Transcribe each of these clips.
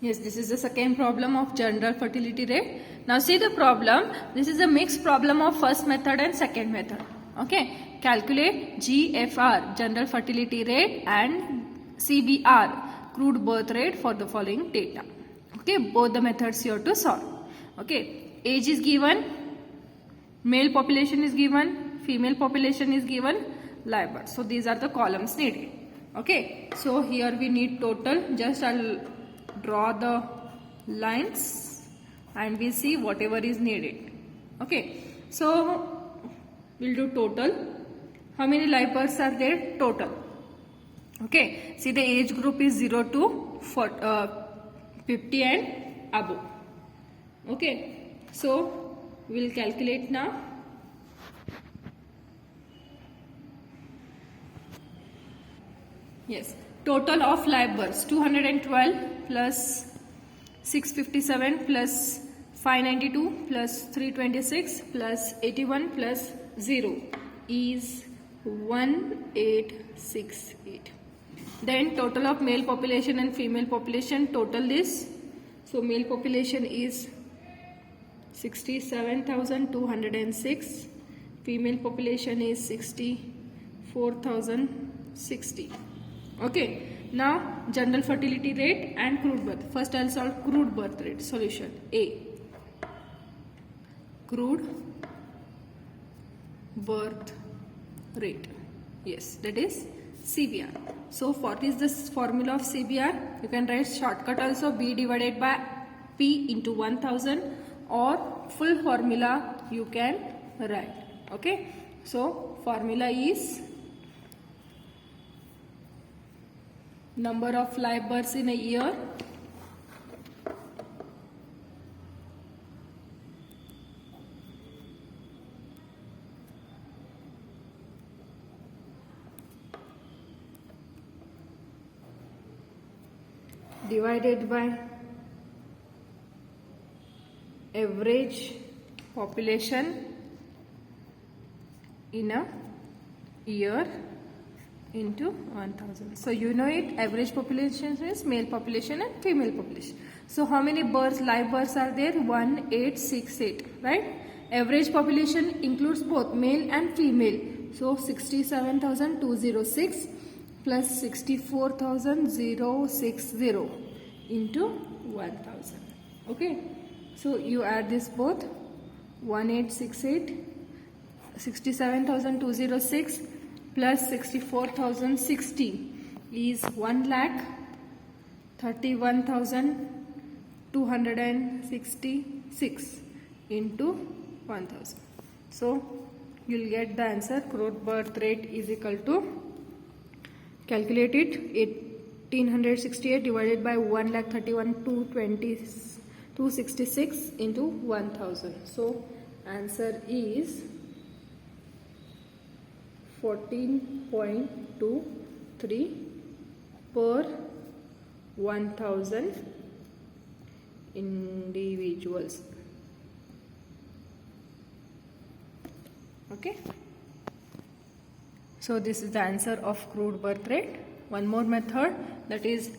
Yes, this is the second problem of general fertility rate. Now see the problem. This is a mixed problem of first method and second method. Okay. Calculate GFR, general fertility rate, and CBR, crude birth rate for the following data. Okay. Both the methods you have to solve. Okay. Age is given. Male population is given. Female population is given. Live birth. So these are the columns needed. Okay. So here we need total. Just I'll draw the lines and we see whatever is needed. Okay, so we'll do total. How many live births are there? Total. Okay, see the age group is 0 to 50 and above. Okay, so we'll calculate now. Yes, total of live births 212 plus 657 plus 592 plus 326 plus 81 plus 0 is 1868. Then total of male population and female population, total is, so male population is 67,206, female population is 64,060. Okay, now general fertility rate and crude birth. First I'll solve crude birth rate. Solution A. Crude birth rate. Yes, that is CBR. So what is this formula of CBR? You can write shortcut also, B divided by P into 1000, or full formula you can write. Okay, so formula is number of live births in a year divided by average population in a year into 1000. So you know it, average population is male population and female population. So how many births, live births are there? 1868, right? Average population includes both male and female. So 67,206 plus 64,060 into 1000. Okay. So you add this both, 1868, 67,206 plus 64,060 is 1,31,266 into 1000. So you'll get the answer. Crude birth rate is equal to, calculate it, 1868 divided by 1,31,266 into 1000. So answer is 14.23 per 1000 individuals. Okay. So this is the answer of crude birth rate. One more method, that is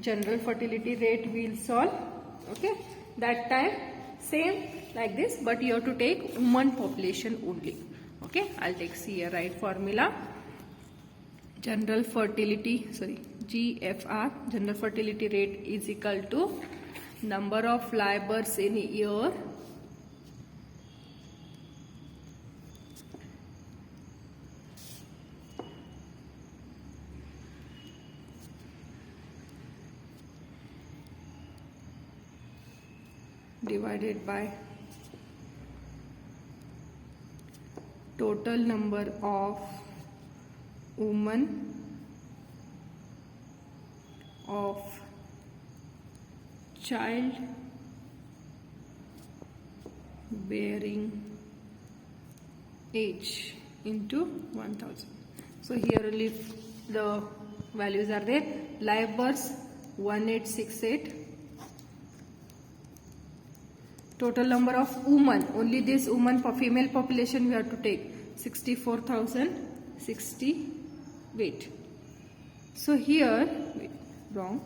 general fertility rate we'll solve. Okay. That time same like this, but you have to take woman population only. Okay, I'll take here right formula. General fertility, GFR, general fertility rate is equal to number of live births in a year divided by total number of women of child bearing age into 1000. So here only the values are there. Live births 1868. Total number of women, only this woman female population we have to take, 64,060. Wait. So here, wrong.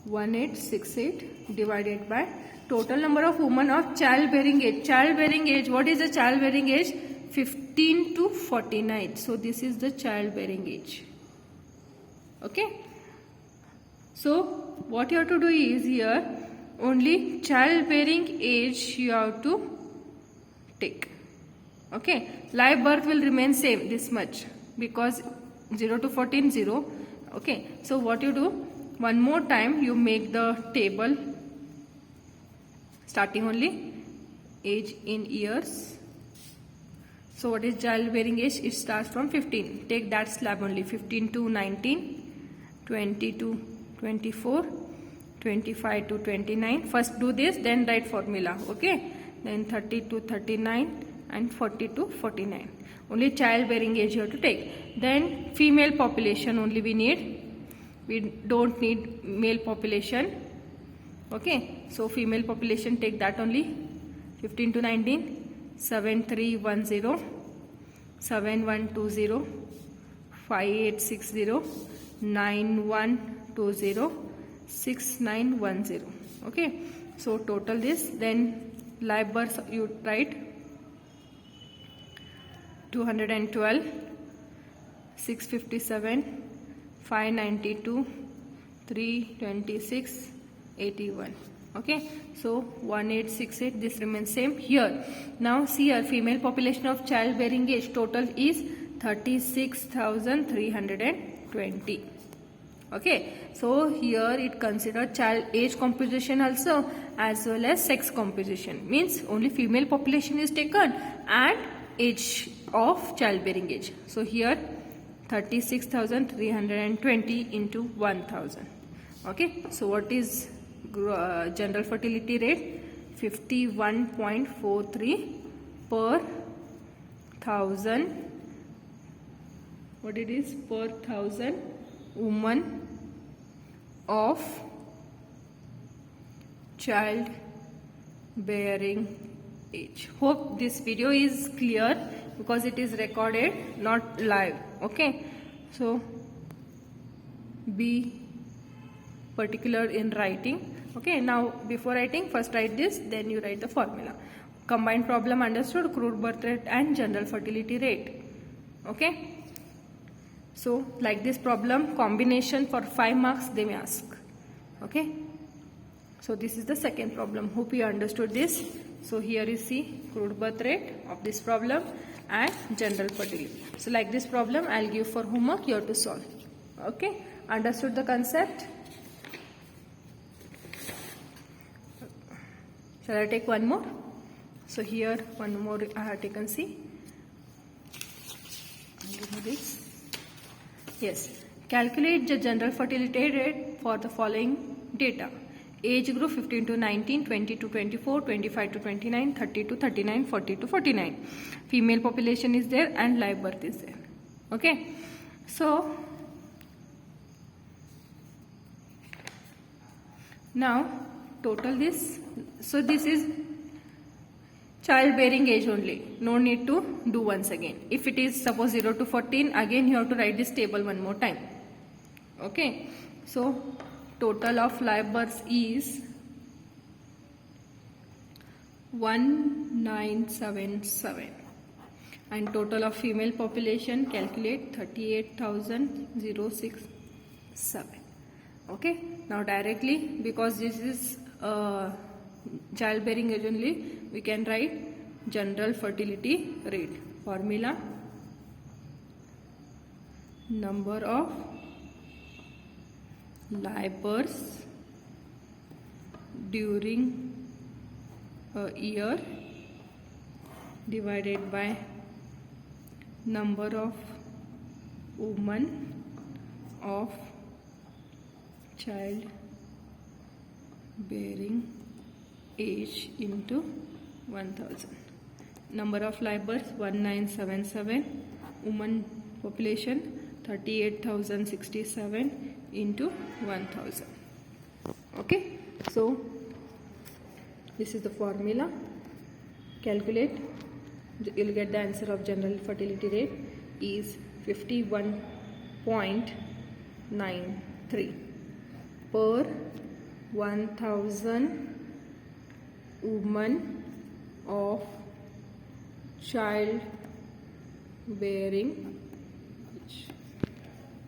1868 divided by total number of women of childbearing age. Childbearing age, what is the childbearing age? 15 to 49. So this is the childbearing age. Okay. So what you have to do is here only childbearing age you have to take. Okay. Live birth will remain same this much because 0 to 14 0. Okay. So what you do? One more time you make the table starting only age in years. So what is childbearing age? It starts from 15. Take that slab only. 15 to 19, 20 to 24, 25 to 29. First do this, then write formula. Okay. Then 30 to 39 and 40 to 49. Only childbearing age you have to take. Then female population only we need. We don't need male population. Okay. So female population, take that only. 15 to 19. 7310, 7120, 5860, 9120, 6910. Okay. So total this. Then live births you write 212, 657, 592, 326, 81. Okay, so 1868, this remains same here. Now see here, female population of childbearing age total is 36,320. Okay, so here it considered child age composition also as well as sex composition. Means only female population is taken and age of childbearing age. So here 36,320 into 1000. Okay, so what is general fertility rate? 51.43 per thousand. What it is? Per thousand women of childbearing age. Hope this video is clear because it is recorded, not live. Okay, so be particular in writing. Okay, now before writing, first write this, then you write the formula. Combined problem understood, crude birth rate and general fertility rate. Okay, so like this problem, combination for 5 marks they may ask. Okay, so this is the second problem. Hope you understood this. So here is the crude birth rate of this problem and general fertility. So like this problem, I'll give for homework, you have to solve. Okay, understood the concept? Shall I take one more? So here one more I have taken. See, this. Yes, calculate the general fertility rate for the following data. Age group 15 to 19, 20 to 24, 25 to 29, 30 to 39, 40 to 49. Female population is there and live birth is there. Okay, so now total this. So this is childbearing age only. No need to do once again. If it is suppose 0 to 14, again you have to write this table one more time. Okay, so total of live births is 1977 and total of female population calculate 38,067. Okay, now directly, because this is childbearing age only, we can write general fertility rate. Formula: number of live births during a year divided by number of women of childbearing age into 1000. Number of live births 1977, woman population 38,067 into 1000. Okay, so this is the formula. Calculate, you will get the answer of general fertility rate is 51.93 per 1000 women of childbearing age.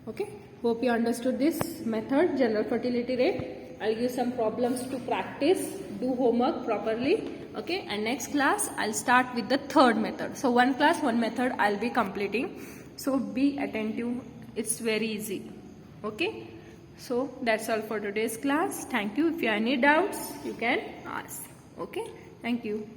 Okay, hope you understood this method, general fertility rate. I'll give some problems to practice, do homework properly. Okay, and next class I'll start with the third method. So one class, one method I'll be completing. So be attentive, it's very easy. Okay, so that's all for today's class. Thank you. If you have any doubts, you can ask. Okay, thank you.